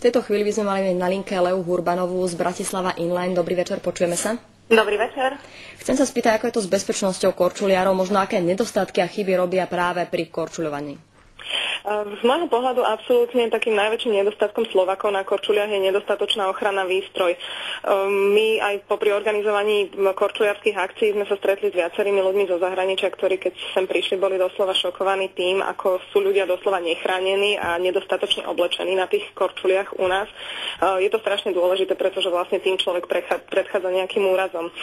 tejto chvíli by sme mali mať na linke Leu Hurbanovú z Bratislava Inline. Dobrý večer, počujeme sa. Dobrý večer. Chcem sa spýtať, ako je to s bezpečnosťou korčuliarov, možno aké nedostatky a chyby robia práve pri korčuľovaní. Z môjho pohľadu absolútne takým najväčším nedostatkom Slovákov na korčuliach je nedostatočná ochranná výstroj. My aj popri organizovaní korčuliarských akcií sme sa stretli s viacerými ľuďmi zo zahraničia, ktorí keď sem prišli, boli doslova šokovaní tým, ako sú ľudia doslova nechránení a nedostatočne oblečení na tých korčuliach u nás. Je to strašne dôležité, pretože vlastne tým človek predchádza nejakým úrazom.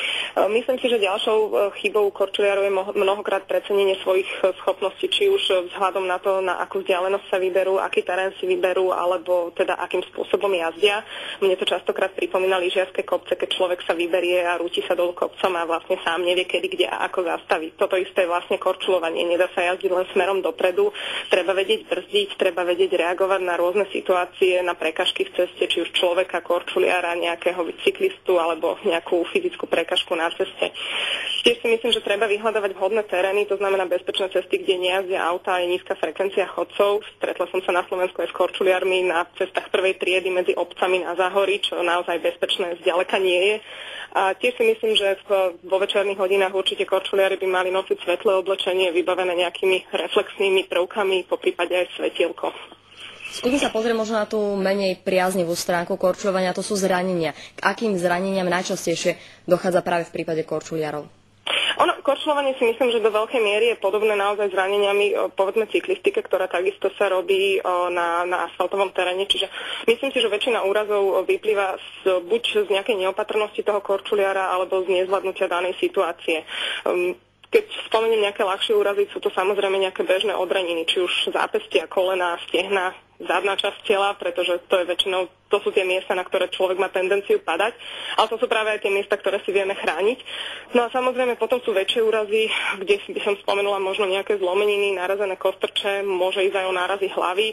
Myslím si, že ďalšou chybou korčuliarov je mnohokrát precenenie svojich schopností, či už vzhľadom na to, na akú vzdialenosť sa vyberú, aký terén si vyberú, alebo teda akým spôsobom jazdia. Mne to častokrát pripomína lyžiarske kopce, keď človek sa vyberie a rúti sa dolu kopcom a vlastne sám nevie, kedy, kde a ako zastaviť. Toto isté je vlastne korčuľovanie. Nedá sa jazdiť len smerom dopredu. Treba vedieť brzdiť, treba vedieť reagovať na rôzne situácie, na prekažky v ceste, či už človeka, korčuliara, nejakého cyklistu alebo nejakú fyzickú prekažku na ceste. Tiež si myslím, že treba vyhľadávať vhodné terény, to znamená bezpečné cesty, kde nejazdia auta a je nízka frekvencia chodcov. Stretla som sa na Slovensku aj s korčuliarmi na cestách prvej triedy medzi obcami na Záhorí, čo naozaj bezpečné zďaleka nie je. A tiež si myslím, že vo večerných hodinách určite korčuliari by mali nosiť svetlé oblečenie vybavené nejakými reflexnými prvkami, poprípade aj svetielko. Skúsim sa pozrieť možno na tú menej priaznivú stránku korčuľovania, to sú zranenia. K akým zraneniam najčastejšie dochádza práve v prípade korčuliarov? Korčuľovanie si myslím, že do veľkej miery je podobné naozaj zraneniami, povedzme cyklistike, ktorá takisto sa robí na asfaltovom teréne. Čiže myslím si, že väčšina úrazov vyplýva buď z nejakej neopatrnosti toho korčuliara, alebo z nezvládnutia danej situácie. Keď spomeniem nejaké ľahšie úrazy, sú to samozrejme nejaké bežné odraniny, či už zápestia, kolena, stehna, zadná časť tela, pretože to sú tie miesta, na ktoré človek má tendenciu padať, ale to sú práve aj tie miesta, ktoré si vieme chrániť. No a samozrejme potom sú väčšie úrazy, kde by som spomenula možno nejaké zlomeniny, narazené kostrče, môže ísť aj o nárazy hlavy.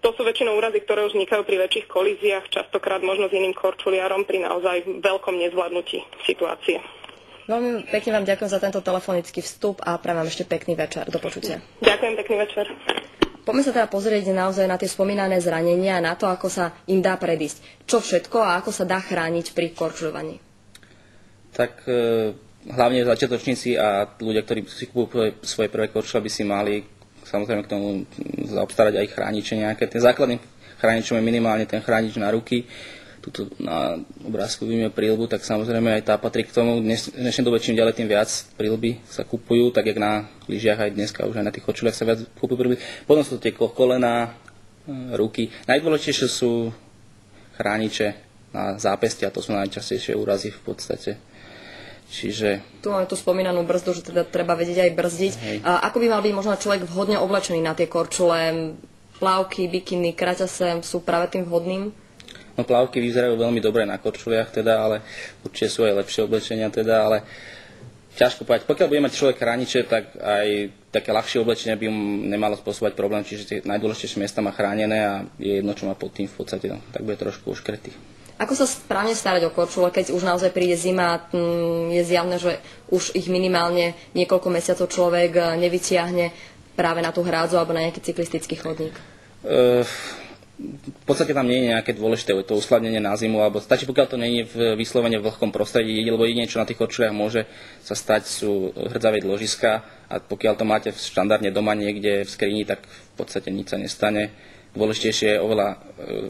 To sú väčšinou úrazy, ktoré už vznikajú pri väčších kolíziách, častokrát možno s iným korčuliarom pri naozaj veľkom nezvládnutí situácie. Veľmi pekne vám ďakujem za tento telefonický vstup a prajem vám ešte pekný večer. Do počutia. Ďakujem, pekný večer. Poďme sa teda pozrieť naozaj na tie spomínané zranenia a na to, ako sa im dá predísť. Čo všetko a ako sa dá chrániť pri korčuľovaní? Tak hlavne začiatočníci a ľudia, ktorí si kúpujú svoje prvé korčule, by si mali samozrejme k tomu zaobstarať aj chrániče nejaké. Ten základný chránič je minimálne ten chránič na ruky. Tuto na obrázku vidíme príľbu, tak samozrejme aj tá patrí k tomu. V dnešnej dobe čím ďalej, tým viac príľby sa kupujú, tak jak na lyžiach aj dneska, už aj na tých korčuliach sa viac kupujú príľby. Potom sú to tie kolená, ruky. Najdôležitejšie sú chrániče na zápestia, to sú najčastejšie úrazy v podstate. Čiže... Tu máme tú spomínanú brzdu, že teda treba vedieť aj brzdiť. Ako by mal byť možno človek vhodne oblečený na tie korčule? Plavky, bikiny, kraťase sú práve tým vhodným? No plavky vyzerajú veľmi dobre na korčuliach, teda, ale určite sú aj lepšie oblečenia, teda, ale ťažko povedať. Pokiaľ bude mať človek chrániče, tak aj také ľahšie oblečenie by mu nemalo spôsobovať problém, čiže tie najdôležitejšie miesta má chránené a je jedno, čo má pod tým v podstate, no, tak bude trošku uškretý. Ako sa správne starať o korčule, keď už naozaj príde zima, je zjavné, že už ich minimálne niekoľko mesiacov človek nevytiahne práve na tú hrádzu alebo na nejaký cyklistický chodník? V podstate tam nie je nejaké dôležité to uskladnenie na zimu, alebo stačí, pokiaľ to nie je v vyslovene v vlhkom prostredí, lebo jedine, čo na tých korčuliach môže sa stať, sú hrdzavé ložiska a pokiaľ to máte štandardne doma niekde v skrini, tak v podstate nič sa nestane. Dôležitejšie je oveľa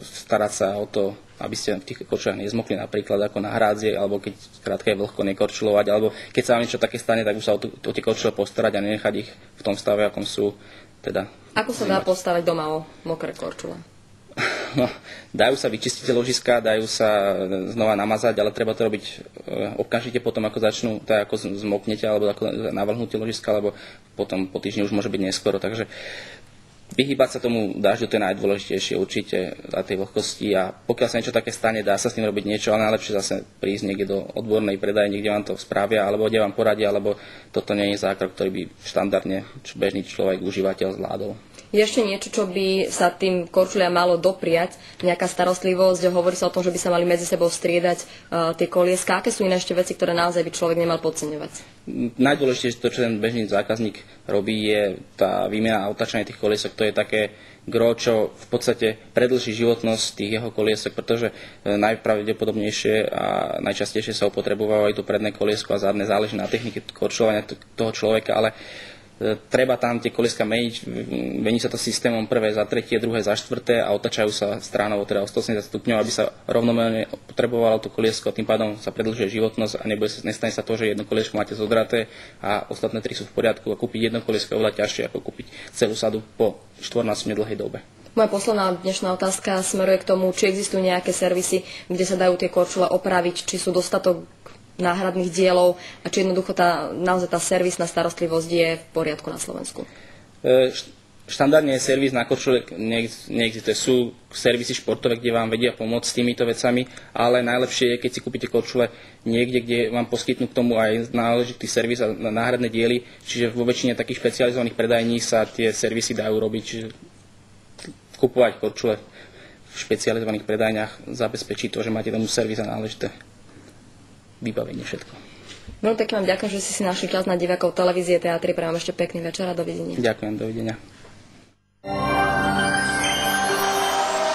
starať sa o to, aby ste v tých korčuliach nezmokli napríklad ako na hrádzie, alebo keď skrátka je vlhko nekorčulovať, alebo keď sa vám niečo také stane, tak už sa o tie korčule postarať a nenechať ich v tom stave, akom sú. Teda, ako sa dá postaviť doma o mokré korčule? No, dajú sa vyčistiť tie ložiská, dajú sa znova namazať, ale treba to robiť okamžite potom, ako začnú, tak ako zmoknete, alebo ako navrhnúte ložiska, alebo potom po týždni už môže byť neskoro. Takže vyhýbať sa tomu dažďu, to je najdôležitejšie určite za tej vlhkosti a pokiaľ sa niečo také stane, dá sa s tým robiť niečo, ale najlepšie zase prísť niekde do odbornej predajne, kde vám to spravia, alebo kde vám poradia, alebo toto nie je zákrok, ktorý by štandardne bežný človek, užívateľ zvládol. Je ešte niečo, čo by sa tým korčuliam malo dopriať, nejaká starostlivosť, hovorí sa o tom, že by sa mali medzi sebou striedať tie kolieska. Aké sú iné ešte veci, ktoré naozaj by človek nemal podceňovať? Najdôležitejšie, to, čo ten bežný zákazník robí, je tá výmena a otáčanie tých koliesok. To je také gro, čo v podstate predĺží životnosť tých jeho koliesok, pretože najpravdepodobnejšie a najčastejšie sa opotrebovávajú to predné koliesko a zadné, záleží na technike korčulovania toho človeka, ale treba tam tie kolieska meniť, mení sa to systémom prvé za tretie, druhé za štvrté a otačajú sa stránovo, teda o 180 stupňov, aby sa rovnomerne potrebovalo to koliesko, tým pádom sa predĺžuje životnosť a nestane sa to, že jedno koliesko máte zodraté a ostatné 3 sú v poriadku a kúpiť jedno koliesko je oveľa ťažšie ako kúpiť celú sadu po 4-násobne dlhej dobe. Moja posledná dnešná otázka smeruje k tomu, či existujú nejaké servisy, kde sa dajú tie korčule opraviť, či sú dostatok náhradných dielov a či jednoducho naozaj tá servisná starostlivosť je v poriadku na Slovensku. Štandardne je servis na korčule neexistuje. Sú servisy športové, kde vám vedia pomôcť s týmito vecami, ale najlepšie je, keď si kúpite korčule niekde, kde vám poskytnú k tomu aj náležitý servis a náhradné diely, čiže vo väčšine takých špecializovaných predajní sa tie servisy dajú robiť, čiže kupovať korčule v špecializovaných predajniach zabezpečí to, že máte tomu servis a náležité vybavenie všetko. Veľmi pekne vám ďakujem, že ste si našli čas na divákov televízie Teatry. Prajem ešte pekný večer a dovidenia. Ďakujem, dovidenia.